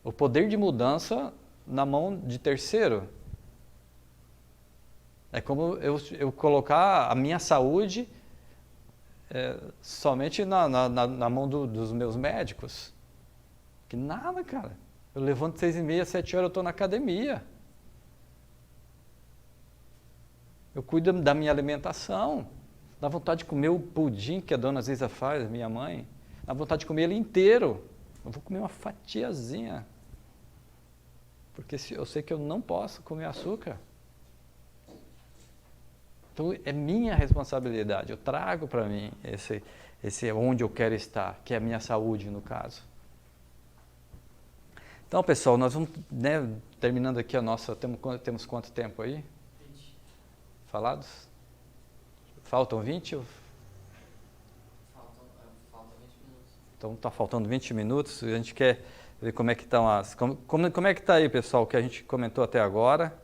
o poder de mudança na mão de terceiro. É como eu colocar a minha saúde somente na mão dos meus médicos. Que nada, cara. Eu levanto 6h30, 7 horas, eu estou na academia. Eu cuido da minha alimentação. Dá vontade de comer o pudim que a dona Ziza faz, minha mãe. Dá vontade de comer ele inteiro. Eu vou comer uma fatiazinha. Porque eu sei que eu não posso comer açúcar. Então, é minha responsabilidade, eu trago para mim esse onde eu quero estar, que é a minha saúde, no caso. Então, pessoal, nós vamos, né, terminando aqui a nossa... Temos quanto tempo aí? 20. falados? Faltam 20? Faltam 20 minutos. Então está faltando 20 minutos. A gente quer ver como é que estão as. Como é que está aí, pessoal, o que a gente comentou até agora?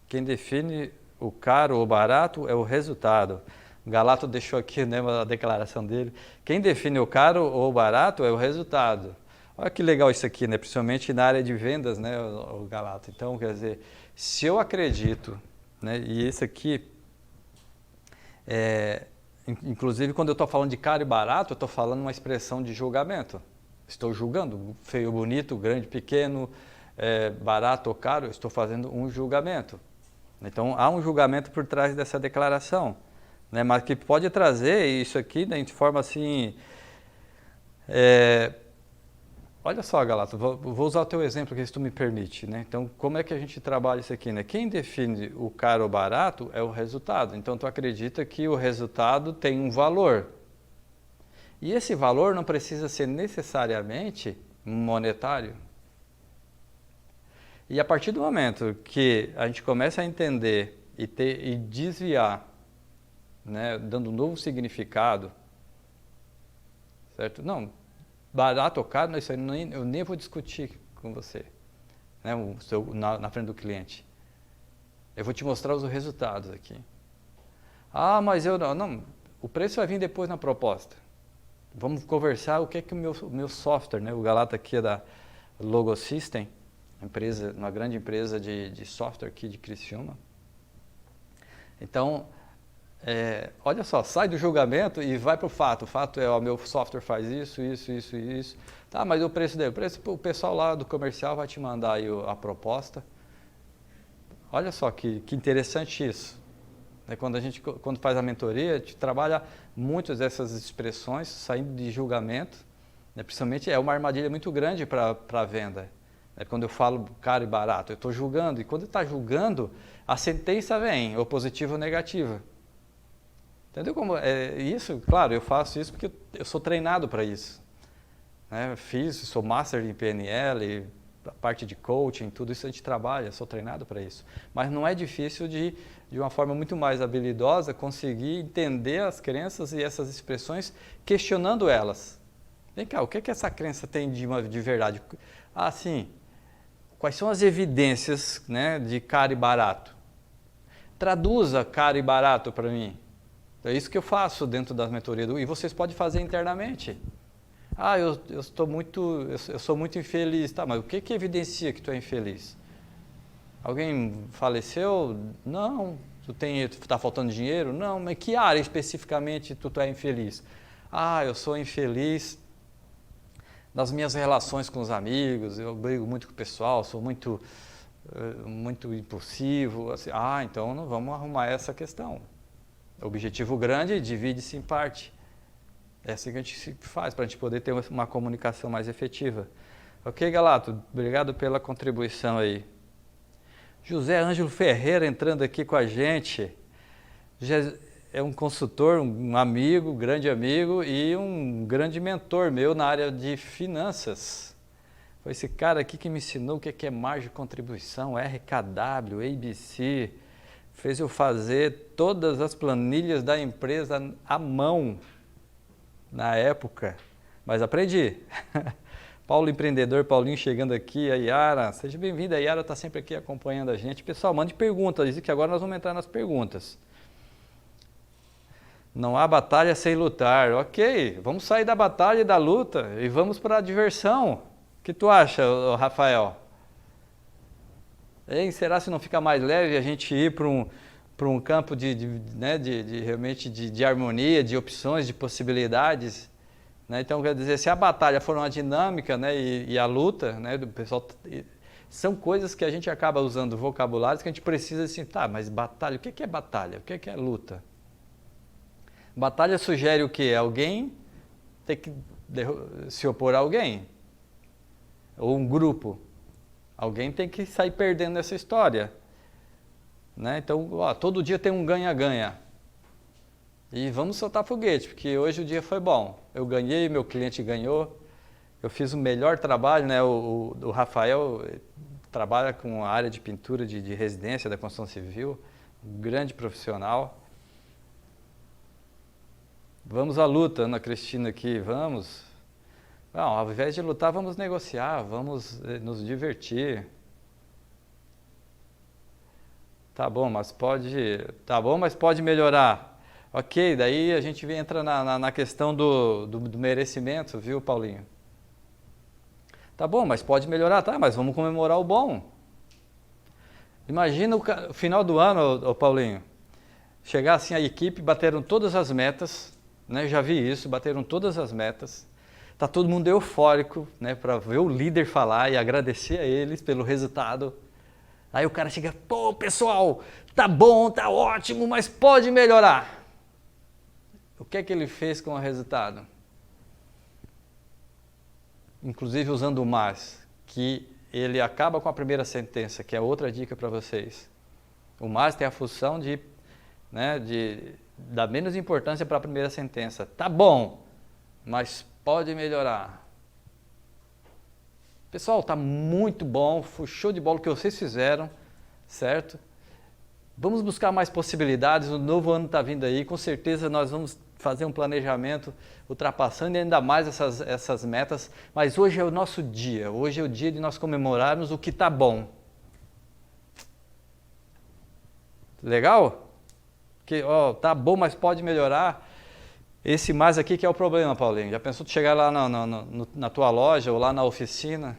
Quem define o caro ou barato é o resultado. O Galato deixou aqui, né, a declaração dele. Quem define o caro ou barato é o resultado. Olha que legal isso aqui, né? Principalmente na área de vendas, né, o Galato. Então, quer dizer, se eu acredito, né, e isso aqui, inclusive quando eu estou falando de caro e barato, eu estou falando uma expressão de julgamento. Estou julgando, feio, bonito, grande, pequeno, barato ou caro, eu estou fazendo um julgamento. Então, há um julgamento por trás dessa declaração, né? Mas que pode trazer isso aqui, né, de forma assim... olha só, Galato, vou usar o teu exemplo que se tu me permite, né? Então, como é que a gente trabalha isso aqui, né? Quem define o caro ou barato é o resultado. Então, tu acredita que o resultado tem um valor. E esse valor não precisa ser necessariamente monetário. E a partir do momento que a gente começa a entender e desviar, né, dando um novo significado, certo? Não, barato ou caro, isso aí eu nem vou discutir com você, né, na frente do cliente. Eu vou te mostrar os resultados aqui. Ah, mas eu não, o preço vai vir depois na proposta. Vamos conversar o que é que o meu software, né, o Galato aqui é da Logosystem, uma grande empresa de software aqui de Criciúma. Então, olha só, sai do julgamento e vai para o fato. O fato é, o meu software faz isso, isso, isso e isso. Tá, mas o preço dele? O pessoal lá do comercial vai te mandar aí a proposta. Olha só que interessante isso. Quando faz a mentoria, a gente trabalha muitas dessas expressões saindo de julgamento. Né? Principalmente é uma armadilha muito grande para a venda. Quando eu falo caro e barato, eu estou julgando. E quando está julgando, a sentença vem, ou positiva ou negativa. Entendeu como é isso? Claro, eu faço isso porque eu sou treinado para isso. Né? Sou master em PNL, a parte de coaching, tudo isso a gente trabalha, sou treinado para isso. Mas não é difícil de uma forma muito mais habilidosa, conseguir entender as crenças e essas expressões, questionando elas. Vem cá, o que é que essa crença tem de verdade? Ah, sim. Quais são as evidências, né, de caro e barato? Traduza caro e barato para mim. É isso que eu faço dentro das mentorias. E vocês podem fazer internamente. Ah, eu sou muito infeliz. Tá, mas o que evidencia que tu é infeliz? Alguém faleceu? Não. Tu está faltando dinheiro? Não. Mas que área especificamente tu é infeliz? Ah, eu sou infeliz nas minhas relações com os amigos, eu brigo muito com o pessoal, sou muito impulsivo. Assim, então não vamos arrumar essa questão. Objetivo grande divide-se em parte. É assim que a gente faz, para a gente poder ter uma comunicação mais efetiva. Ok, Galato? Obrigado pela contribuição aí. José Ângelo Ferreira entrando aqui com a gente. É um consultor, um amigo, grande amigo e um grande mentor meu na área de finanças. Foi esse cara aqui que me ensinou o que é margem de contribuição, RKW, ABC. Fez eu fazer todas as planilhas da empresa à mão na época, mas aprendi. Paulo Empreendedor, Paulinho chegando aqui, a Yara, seja bem-vinda, a Yara está sempre aqui acompanhando a gente. Pessoal, mande perguntas, diz que agora nós vamos entrar nas perguntas. Não há batalha sem lutar. Ok, vamos sair da batalha e da luta e vamos para a diversão. O que tu acha, Rafael? Hein, será se não fica mais leve a gente ir para um campo realmente de harmonia, de opções, de possibilidades? Né? Então, quer dizer, se a batalha for uma dinâmica, né, e a luta, né, do pessoal, são coisas que a gente acaba usando vocabulários que a gente precisa assim, tá, mas batalha, o que é batalha? O que é luta? Batalha sugere o quê? Alguém tem que se opor a alguém. Ou um grupo. Alguém tem que sair perdendo essa história. Né? Então, todo dia tem um ganha-ganha. E vamos soltar foguete, porque hoje o dia foi bom. Eu ganhei, meu cliente ganhou. Eu fiz o melhor trabalho, né? O Rafael trabalha com a área de pintura de residência da construção civil, um grande profissional. Vamos à luta, Ana Cristina aqui, vamos. Não, ao invés de lutar, vamos negociar, vamos nos divertir. Tá bom, mas pode melhorar. Ok, daí a gente entra na questão do merecimento, viu, Paulinho? Tá bom, mas pode melhorar, tá, mas vamos comemorar o bom. Imagina o final do ano, Paulinho, chegar assim a equipe, bateram todas as metas, né? Já vi isso, bateram todas as metas. Tá todo mundo eufórico, né, para ver o líder falar e agradecer a eles pelo resultado. Aí o cara chega, pô, pessoal, tá bom, tá ótimo, mas pode melhorar. O que é que ele fez com o resultado? Inclusive usando o mas, que ele acaba com a primeira sentença, que é outra dica para vocês. O mas tem a função de dar menos importância para a primeira sentença. Tá bom, mas pode melhorar. Pessoal, tá muito bom, foi show de bola o que vocês fizeram, certo? Vamos buscar mais possibilidades, o novo ano está vindo aí, com certeza nós vamos fazer um planejamento ultrapassando ainda mais essas metas, mas hoje é o nosso dia, hoje é o dia de nós comemorarmos o que está bom. Legal? Que, tá bom, mas pode melhorar. Esse mais aqui que é o problema, Paulinho. Já pensou de chegar lá na tua loja ou lá na oficina,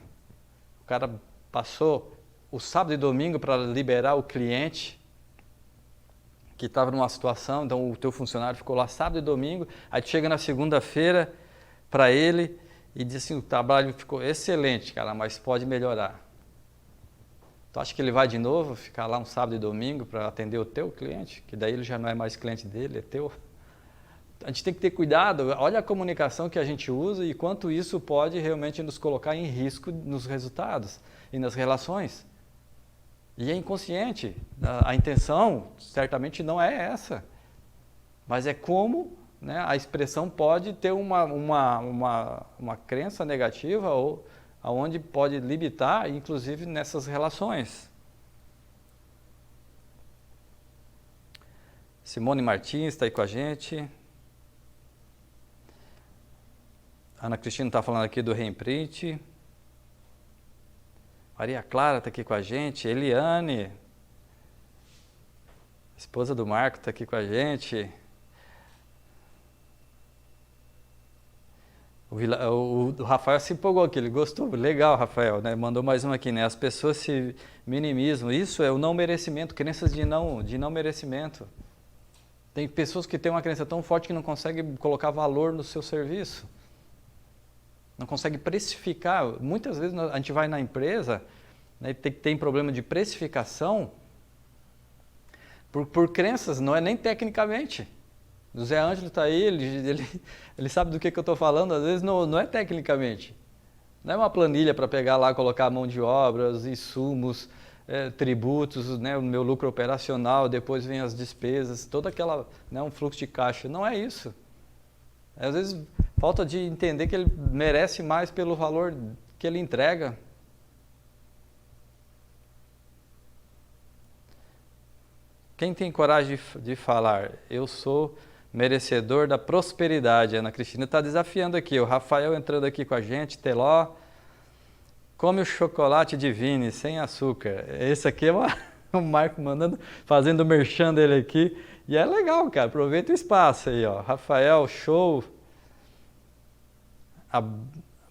o cara passou o sábado e domingo para liberar o cliente que estava numa situação, então o teu funcionário ficou lá sábado e domingo, aí tu chega na segunda-feira para ele e diz assim, o trabalho ficou excelente, cara, mas pode melhorar. Tu acha que ele vai de novo ficar lá um sábado e domingo para atender o teu cliente? Que daí ele já não é mais cliente dele, é teu. A gente tem que ter cuidado, olha a comunicação que a gente usa e quanto isso pode realmente nos colocar em risco nos resultados e nas relações. E é inconsciente, a intenção certamente não é essa, mas é como, né, a expressão pode ter uma crença negativa ou aonde pode limitar, inclusive nessas relações. Simone Martins está aí com a gente. Ana Cristina está falando aqui do reimprint. Maria Clara está aqui com a gente. Eliane, esposa do Marco, está aqui com a gente. O Rafael se empolgou aqui, ele gostou. Legal, Rafael, né? Mandou mais um aqui, né? As pessoas se minimizam. Isso é o não merecimento, crenças de não merecimento. Tem pessoas que têm uma crença tão forte que não conseguem colocar valor no seu serviço. Não consegue precificar. Muitas vezes a gente vai na empresa, né, tem problema de precificação por crenças, não é nem tecnicamente. O Zé Ângelo está aí, ele sabe do que eu estou falando, às vezes não é tecnicamente. Não é uma planilha para pegar lá, colocar a mão de obras, insumos, tributos, né, o meu lucro operacional, depois vem as despesas, toda aquela, né, um fluxo de caixa. Não é isso. Às vezes falta de entender que ele merece mais pelo valor que ele entrega. Quem tem coragem de falar, eu sou merecedor da prosperidade? Ana Cristina está desafiando aqui, o Rafael entrando aqui com a gente, Teló, come o chocolate Divine, sem açúcar. Esse aqui é o Marco fazendo o merchan dele aqui. E é legal, cara, aproveita o espaço aí, ó. Rafael, show. A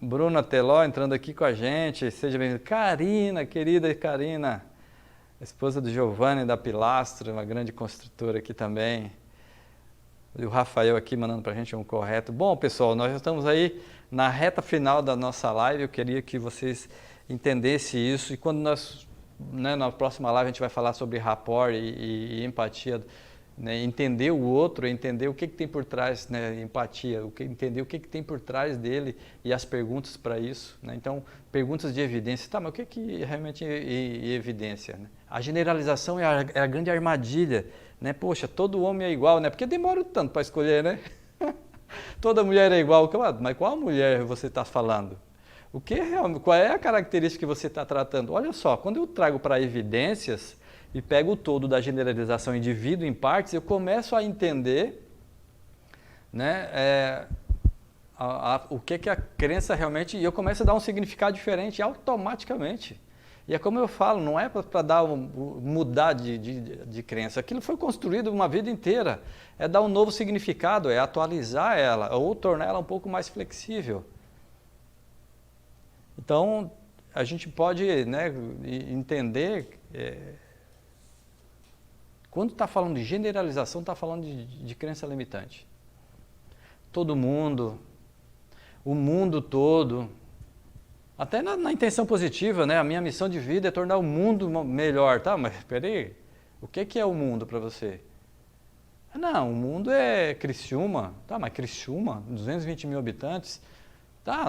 Bruna Teló entrando aqui com a gente, seja bem-vinda. Karina, querida Karina, esposa do Giovanni da Pilastro, uma grande construtora aqui também. E o Rafael aqui mandando pra gente um correto. Bom, pessoal, nós estamos aí na reta final da nossa live, eu queria que vocês entendessem isso. E quando nós, né, na próxima live a gente vai falar sobre rapport e empatia, né, entender o outro, entender o que tem por trás, né, empatia, entender o que tem por trás dele e as perguntas para isso. Né? Então, perguntas de evidência. Tá, mas o que realmente é evidência? Né? A generalização é a grande armadilha. Né? Poxa, todo homem é igual, né? Porque demora tanto para escolher, né? Toda mulher é igual. Mas qual mulher você está falando? Qual é a característica que você está tratando? Olha só, quando eu trago para evidências e pego o todo da generalização e divido em partes, eu começo a entender, né, o que a crença realmente, e eu começo a dar um significado diferente automaticamente. E é como eu falo, não é para mudar de crença. Aquilo foi construído uma vida inteira. É dar um novo significado, é atualizar ela, ou tornar ela um pouco mais flexível. Então, a gente pode, né, entender, quando está falando de generalização, está falando de crença limitante. Todo mundo, o mundo todo, até na intenção positiva, né? A minha missão de vida é tornar o mundo melhor, tá? Mas peraí, o que é o mundo para você? Não, o mundo é Criciúma, tá? Mas Criciúma, 220 mil habitantes, tá?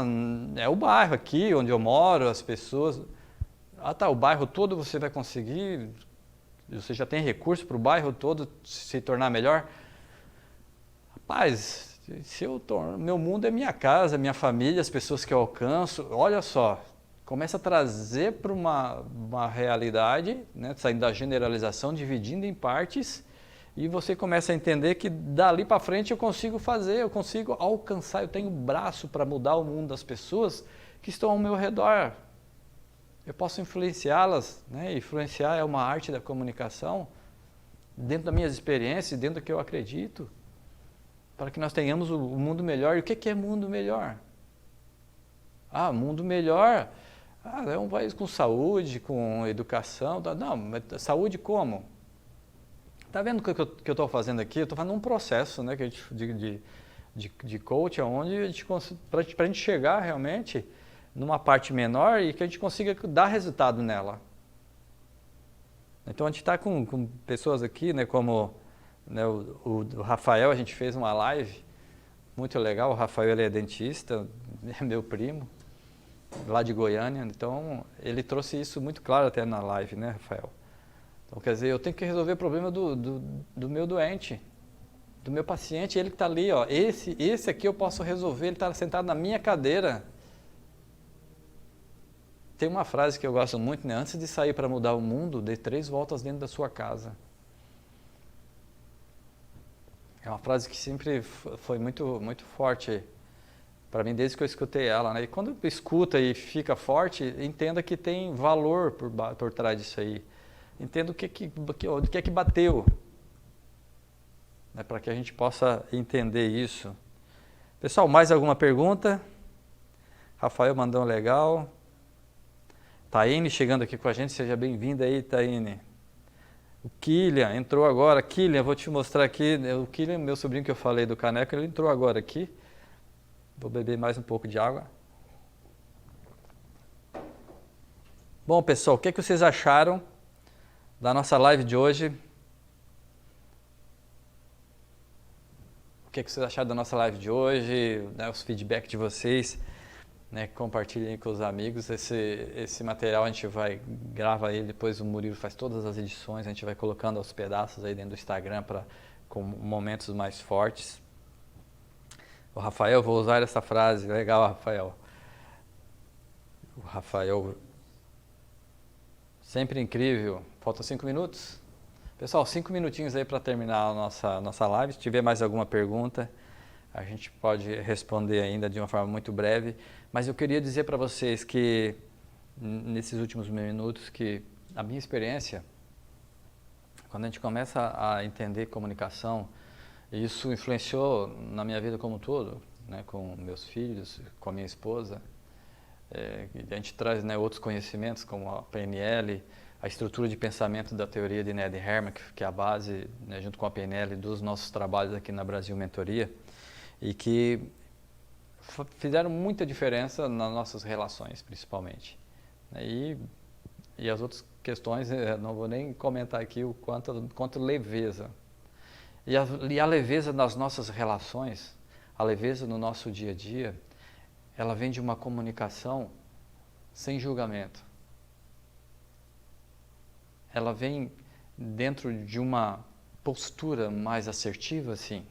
É o bairro aqui onde eu moro, as pessoas. Ah, tá, o bairro todo você vai conseguir, você já tem recurso para o bairro todo se tornar melhor? Rapaz, meu mundo é minha casa, minha família, as pessoas que eu alcanço. Olha só, começa a trazer para uma realidade, né, saindo da generalização, dividindo em partes, e você começa a entender que dali para frente eu consigo fazer, eu consigo alcançar, eu tenho braço para mudar o mundo das pessoas que estão ao meu redor. Eu posso influenciá-las, né? Influenciar é uma arte da comunicação, dentro das minhas experiências, dentro do que eu acredito, para que nós tenhamos o mundo melhor. E o que é mundo melhor? Ah, mundo melhor é um país com saúde, com educação. Não, mas saúde como? Está vendo o que eu estou fazendo aqui? Eu estou fazendo um processo, né, que a gente, de coach, onde para a gente chegar realmente numa parte menor e que a gente consiga dar resultado nela. Então a gente está com pessoas aqui, né, como, né, o Rafael, a gente fez uma live muito legal. O Rafael, ele é dentista, é meu primo, lá de Goiânia, então ele trouxe isso muito claro até na live, né, Rafael? Então, quer dizer, eu tenho que resolver o problema do meu doente, do meu paciente, ele que está ali, ó, esse aqui eu posso resolver, ele está sentado na minha cadeira. Tem uma frase que eu gosto muito, né? Antes de sair para mudar o mundo, dê 3 voltas dentro da sua casa. É uma frase que sempre foi muito, muito forte para mim, desde que eu escutei ela, né? E quando escuta e fica forte, entenda que tem valor por trás disso aí. Entenda o que é que bateu, né? Para que a gente possa entender isso. Pessoal, mais alguma pergunta? Rafael mandou um legal. Taine chegando aqui com a gente, seja bem-vinda aí, Taine. O Kylian entrou agora. Kylian, vou te mostrar aqui. O Kylian, meu sobrinho que eu falei do caneco, ele entrou agora aqui. Vou beber mais um pouco de água. Bom, pessoal, o que vocês acharam da nossa live de hoje? O que vocês acharam da nossa live de hoje? Né, os feedbacks de vocês, né, compartilhem com os amigos. Esse material a gente grava ele, depois o Murilo faz todas as edições, a gente vai colocando aos pedaços aí dentro do Instagram com momentos mais fortes. O Rafael, vou usar essa frase, legal, Rafael. O Rafael, sempre incrível. Faltam 5 minutos? Pessoal, 5 minutinhos aí para terminar a nossa live. Se tiver mais alguma pergunta, a gente pode responder ainda de uma forma muito breve. Mas eu queria dizer para vocês que, nesses últimos minutos, que a minha experiência, quando a gente começa a entender comunicação, isso influenciou na minha vida como um todo, né, com meus filhos, com a minha esposa. A gente traz, né, outros conhecimentos como a PNL, a estrutura de pensamento da teoria de Ned Herman, que é a base, né, junto com a PNL, dos nossos trabalhos aqui na Brasil Mentoria, e que fizeram muita diferença nas nossas relações, principalmente. E as outras questões, não vou nem comentar aqui o quanto leveza. E a leveza nas nossas relações, a leveza no nosso dia a dia, ela vem de uma comunicação sem julgamento. Ela vem dentro de uma postura mais assertiva, assim,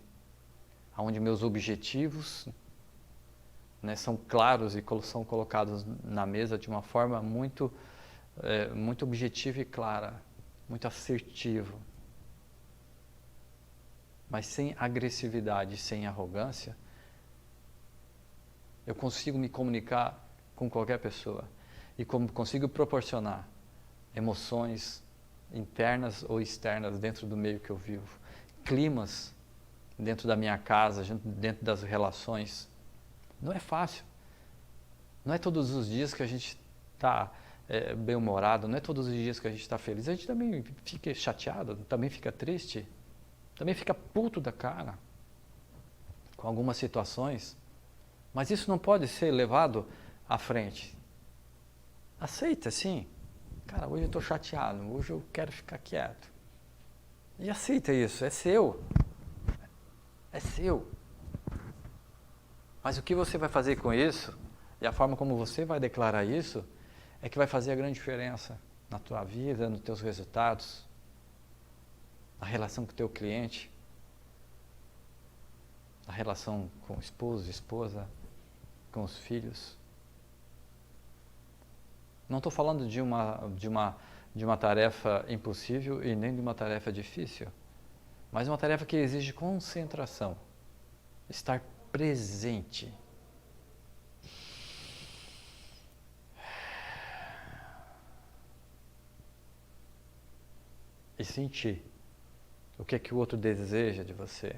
onde meus objetivos né, são claros e são colocados na mesa de uma forma muito, muito objetiva e clara, muito assertiva, mas sem agressividade, sem arrogância, eu consigo me comunicar com qualquer pessoa e consigo proporcionar emoções internas ou externas dentro do meio que eu vivo, climas dentro da minha casa, dentro das relações. Não é fácil. Não é todos os dias que a gente está bem-humorado, não é todos os dias que a gente está feliz. A gente também fica chateado, também fica triste, também fica puto da cara com algumas situações. Mas isso não pode ser levado à frente. Aceita, sim. Cara, hoje eu estou chateado, hoje eu quero ficar quieto. E aceita isso, é seu. É seu. Mas o que você vai fazer com isso, e a forma como você vai declarar isso, é que vai fazer a grande diferença na tua vida, nos teus resultados, na relação com o teu cliente, na relação com o esposo, esposa, com os filhos. Não estou falando de uma tarefa impossível e nem de uma tarefa difícil, mas uma tarefa que exige concentração, estar presente. E sentir o que é que o outro deseja de você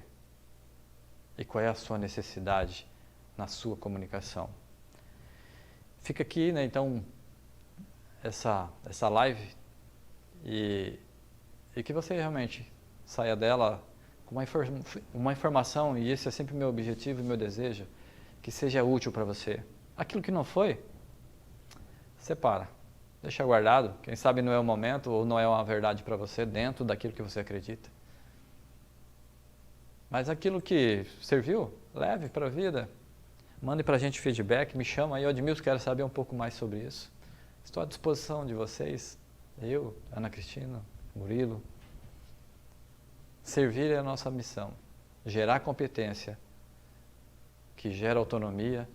e qual é a sua necessidade na sua comunicação. Fica aqui, né, então, essa live e que você realmente saia dela com uma informação, e esse é sempre meu objetivo e meu desejo, que seja útil para você. Aquilo que não foi, separa, deixa guardado, quem sabe não é o momento ou não é uma verdade para você dentro daquilo que você acredita. Mas aquilo que serviu, leve para a vida, mande para a gente feedback, me chama aí, Edmilson, quero saber um pouco mais sobre isso. Estou à disposição de vocês, eu, Ana Cristina, Murilo. Servir é a nossa missão, gerar competência, que gera autonomia,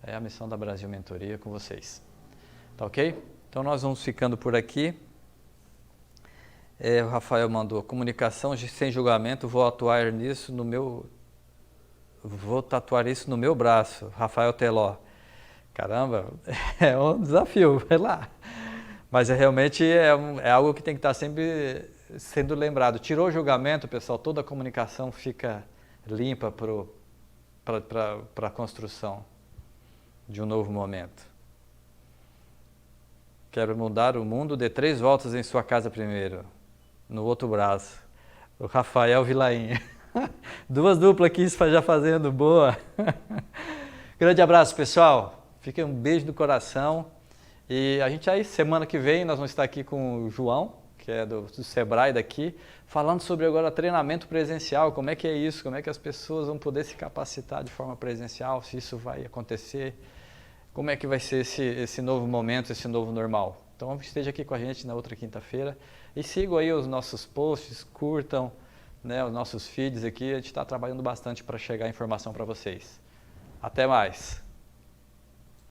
é a missão da Brasil Mentoria com vocês. Tá ok? Então nós vamos ficando por aqui. O Rafael mandou, comunicação sem julgamento, vou tatuar isso no meu braço. Rafael Teló. Caramba, é um desafio, vai lá. Mas realmente é algo que tem que estar sempre sendo lembrado. Tirou o julgamento, pessoal, toda a comunicação fica limpa para a construção de um novo momento. Quero mudar o mundo, dê 3 voltas em sua casa primeiro. No outro braço. O Rafael Vilainha. 2 duplas aqui já fazendo, boa. Grande abraço, pessoal. Fiquem um beijo no coração. E a gente aí, semana que vem, nós vamos estar aqui com o João, que é do Sebrae daqui, falando sobre agora treinamento presencial, como é que é isso, como é que as pessoas vão poder se capacitar de forma presencial, se isso vai acontecer, como é que vai ser esse novo momento, esse novo normal. Então esteja aqui com a gente na outra quinta-feira e sigam aí os nossos posts, curtam, né, os nossos feeds aqui, a gente está trabalhando bastante para chegar a informação para vocês. Até mais!